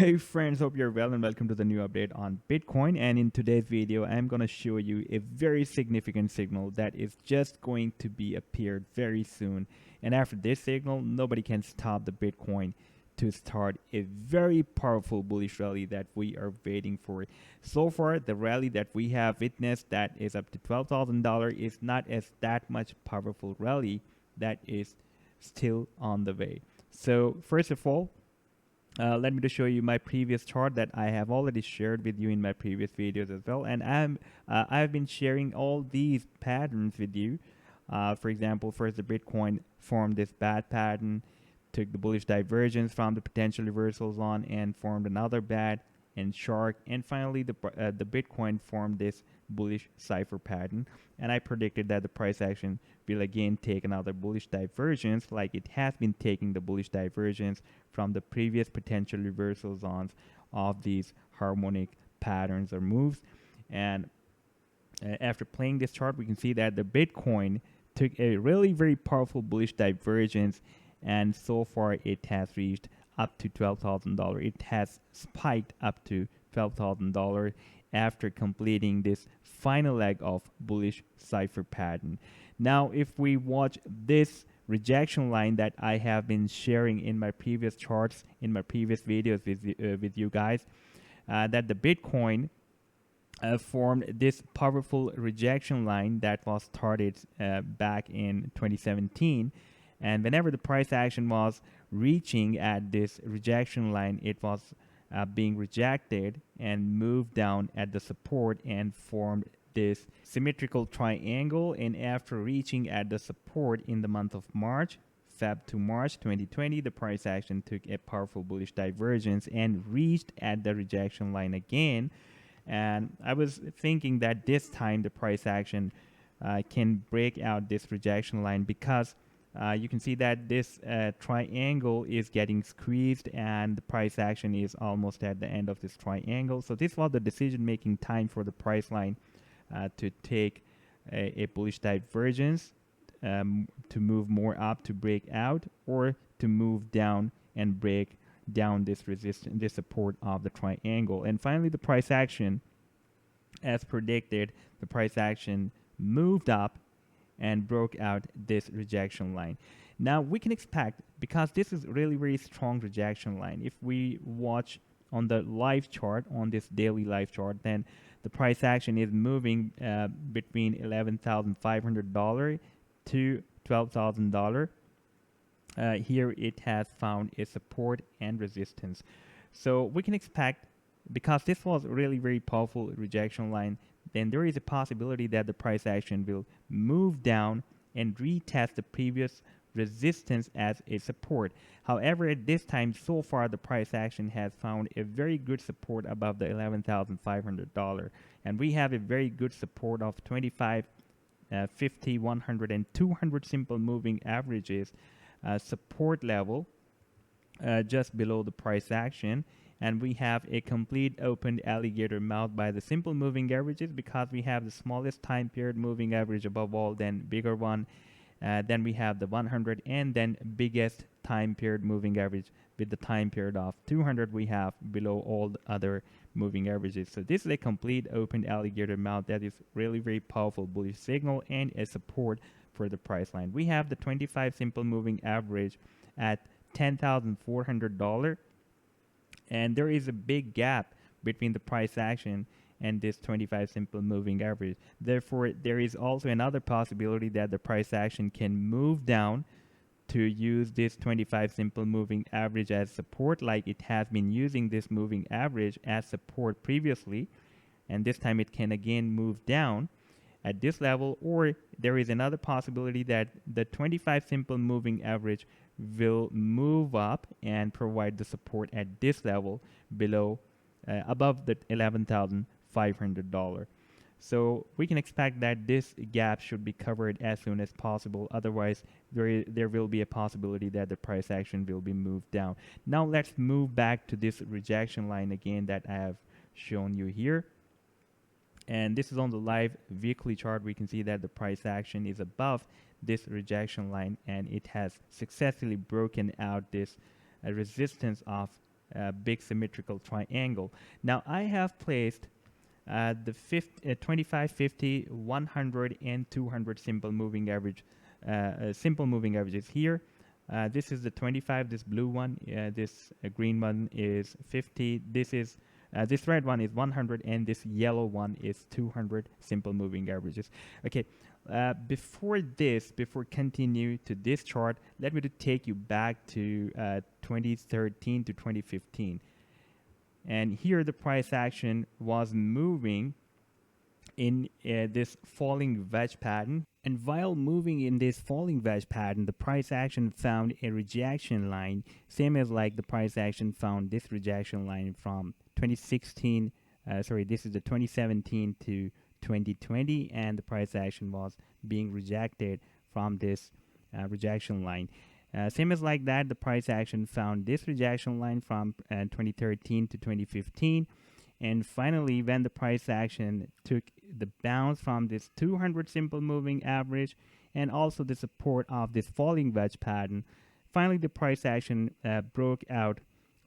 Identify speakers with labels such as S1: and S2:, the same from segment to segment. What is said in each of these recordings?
S1: Hey friends, hope you're well and welcome to the new update on Bitcoin. And in today's video, I'm going to show you a very significant signal that is just going to be appeared very soon. And after this signal, nobody can stop the Bitcoin to start a very powerful bullish rally that we are waiting for. So far, the rally that we have witnessed that is up to $12,000 is not as that much powerful rally that is still on the way. So first of all, let me just show you my previous chart that I have already shared with you in my previous videos as well. And I've been sharing all these patterns with you. For example, first the Bitcoin formed this bad pattern, took the bullish divergence from the potential reversal zone and formed another bad and shark. And finally, the Bitcoin formed this bullish cipher pattern. And I predicted that the price action will again take another bullish divergence like it has been taking the bullish divergence from the previous potential reversal zones of these harmonic patterns or moves. And after playing this chart, we can see that the Bitcoin took a really very powerful bullish divergence, and so far it has reached up to $12,000. It has spiked up to $12,000 after completing this final leg of bullish cipher pattern. Now, if we watch this rejection line that I have been sharing in my previous charts, in my previous videos with you guys, that the Bitcoin formed this powerful rejection line that was started back in 2017. And whenever the price action was reaching at this rejection line, it was being rejected and moved down at the support and formed this symmetrical triangle. And after reaching at the support in the month of March, Feb to March 2020, the price action took a powerful bullish divergence and reached at the rejection line again. And I was thinking that this time the price action can break out this rejection line because you can see that this triangle is getting squeezed and the price action is almost at the end of this triangle. So this was the decision-making time for the price line to take a bullish divergence, to move more up to break out, or to move down and break down this resistance, this support of the triangle. And finally, the price action, as predicted, the price action moved up and broke out this rejection line. Now we can expect, because this is really very strong rejection line, if we watch on the live chart, on this daily live chart, then the price action is moving between $11,500 to $12,000. Here it has found a support and resistance. So we can expect, because this was really very powerful rejection line, then there is a possibility that the price action will move down and retest the previous resistance as a support. However, at this time, so far, the price action has found a very good support above the $11,500. And we have a very good support of 25, 50, 100, and 200 simple moving averages support level just below the price action. And we have a complete opened alligator mouth by the simple moving averages, because we have the smallest time period moving average above all, then bigger one, then we have the 100, and then biggest time period moving average with the time period of 200 we have below all the other moving averages. So this is a complete opened alligator mouth that is really very powerful bullish signal and a support for the price line. We have the 25 simple moving average at $10,400. And there is a big gap between the price action and this 25 simple moving average. Therefore, there is also another possibility that the price action can move down to use this 25 simple moving average as support, like it has been using this moving average as support previously. And this time it can again move down at this level, or there is another possibility that the 25 simple moving average will move up and provide the support at this level below, above the $11,500. So we can expect that this gap should be covered as soon as possible. Otherwise, there will be a possibility that the price action will be moved down. Now let's move back to this rejection line again that I have shown you here. And this is on the live weekly chart. We can see that the price action is above this rejection line, and it has successfully broken out this resistance of big symmetrical triangle. Now I have placed the 25, 50, 100, and 200 simple moving average, simple moving averages here. This is the 25, this blue one, this green one is 50, this red one is 100, and this yellow one is 200 simple moving averages. Okay, before continue to this chart, let me to take you back to 2013 to 2015. And here the price action was moving in this falling wedge pattern. And while moving in this falling wedge pattern, the price action found a rejection line, same as like the price action found this rejection line from 2016, this is the 2017 to 2020, and the price action was being rejected from this rejection line. Same as like that, the price action found this rejection line from 2013 to 2015. And finally, when the price action took the bounce from this 200 simple moving average and also the support of this falling wedge pattern, finally the price action broke out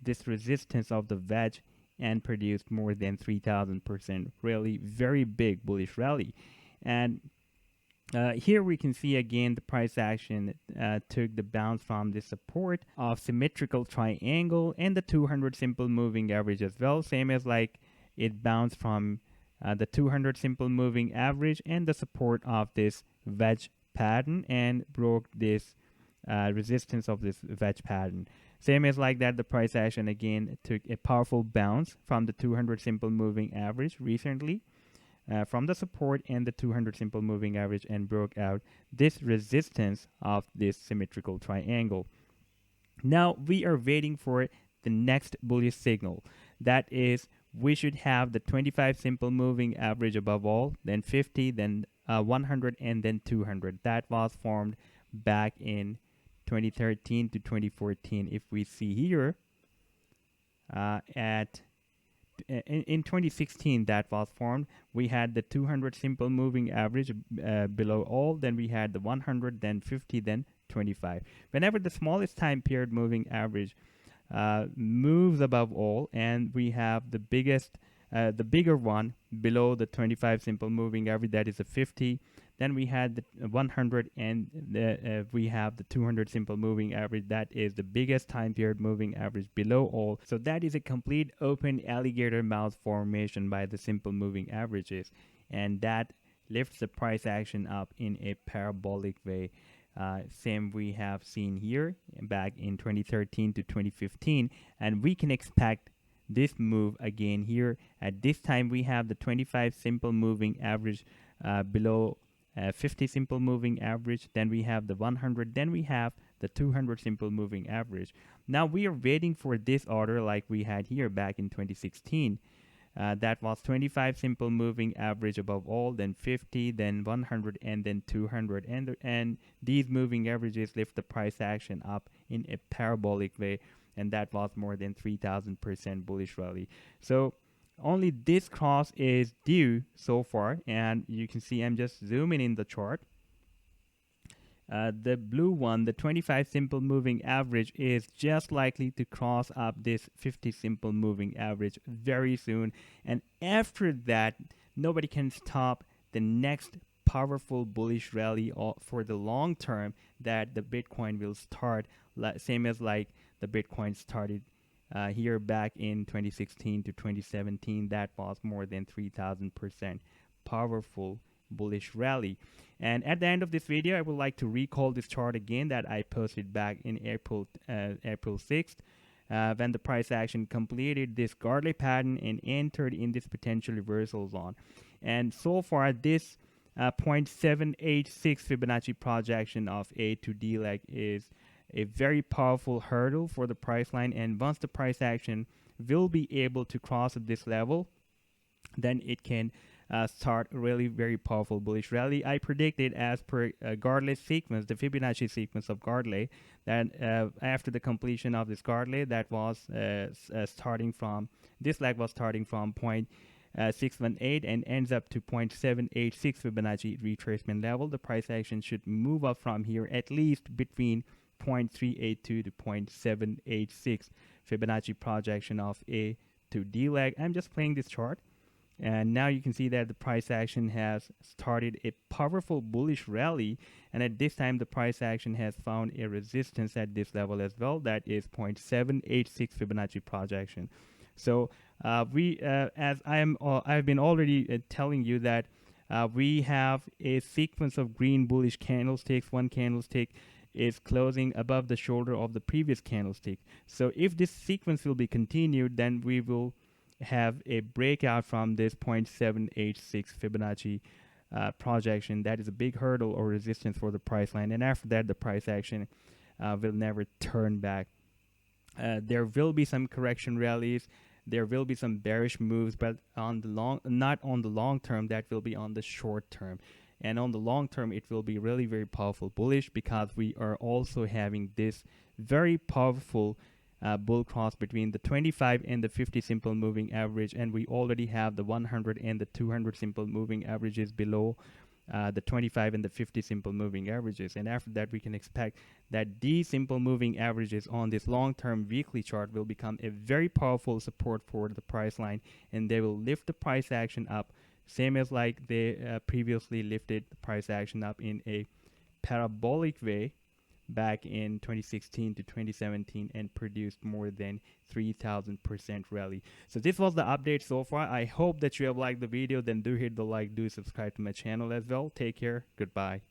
S1: this resistance of the wedge and produced more than 3,000%, really very big bullish rally. And here we can see again the price action took the bounce from the support of symmetrical triangle and the 200 simple moving average as well, same as like it bounced from the 200 simple moving average and the support of this wedge pattern and broke this resistance of this wedge pattern. Same as like that, the price action again took a powerful bounce from the 200 simple moving average recently, from the support and the 200 simple moving average, and broke out this resistance of this symmetrical triangle. Now we are waiting for the next bullish signal. That is, we should have the 25 simple moving average above all, then 50, then 100, and then 200. That was formed back in 2013 to 2014. If we see here in 2016 that was formed, we had the 200 simple moving average below all, then we had the 100, then 50, then 25. Whenever the smallest time period moving average moves above all, and we have the bigger one below the 25 simple moving average, that is a 50, then we had the 100, and we have the 200 simple moving average, that is the biggest time period moving average below all. So that is a complete open alligator mouth formation by the simple moving averages, and that lifts the price action up in a parabolic way. Same we have seen here back in 2013 to 2015, and we can expect this move again here. At this time we have the 25 simple moving average below 50 simple moving average, then we have the 100, then we have the 200 simple moving average. Now we are waiting for this order like we had here back in 2016. That was 25 simple moving average above all, then 50, then 100, and then 200. And these moving averages lift the price action up in a parabolic way, and that was more than 3,000% bullish rally. So only this cross is due so far, and you can see I'm just zooming in the chart. The blue one, the 25 simple moving average, is just likely to cross up this 50 simple moving average very soon. And after that, nobody can stop the next powerful bullish rally for the long term that the Bitcoin will start, same as like the Bitcoin started here back in 2016 to 2017. That was more than 3,000% powerful bullish rally. And at the end of this video, I would like to recall this chart again that I posted back in April 6th, when the price action completed this Gartley pattern and entered in this potential reversal zone. And so far, this 0.786 Fibonacci projection of A to D leg is a very powerful hurdle for the price line, and once the price action will be able to cross this level, then it can start a really very powerful bullish rally. I predicted, as per Gartley sequence, the Fibonacci sequence of Gartley, that after the completion of this Gartley, that was starting from, this leg was starting from 0.618 and ends up to 0.786 Fibonacci retracement level. The price action should move up from here at least between 0.382 to 0.786 Fibonacci projection of A to D leg. I'm just playing this chart, and now you can see that the price action has started a powerful bullish rally, and at this time the price action has found a resistance at this level as well. That is 0.786 Fibonacci projection. So as I've been already telling you that we have a sequence of green bullish candlesticks. One candlestick is closing above the shoulder of the previous candlestick. So if this sequence will be continued, then we will have a breakout from this 0.786 Fibonacci projection. That is a big hurdle or resistance for the price line, and after that the price action will never turn back. There will be some correction rallies, there will be some bearish moves, but on the not on the long term, that will be on the short term. And on the long term, it will be really very powerful bullish, because we are also having this very powerful bull cross between the 25 and the 50 simple moving average, and we already have the 100 and the 200 simple moving averages below the 25 and the 50 simple moving averages. And after that, we can expect that these simple moving averages on this long-term weekly chart will become a very powerful support for the price line, and they will lift the price action up, same as like they previously lifted the price action up in a parabolic way back in 2016 to 2017 and produced more than 3,000% rally. So this was the update so far. I hope that you have liked the video. Then do hit the like, do subscribe to my channel as well. Take care. Goodbye.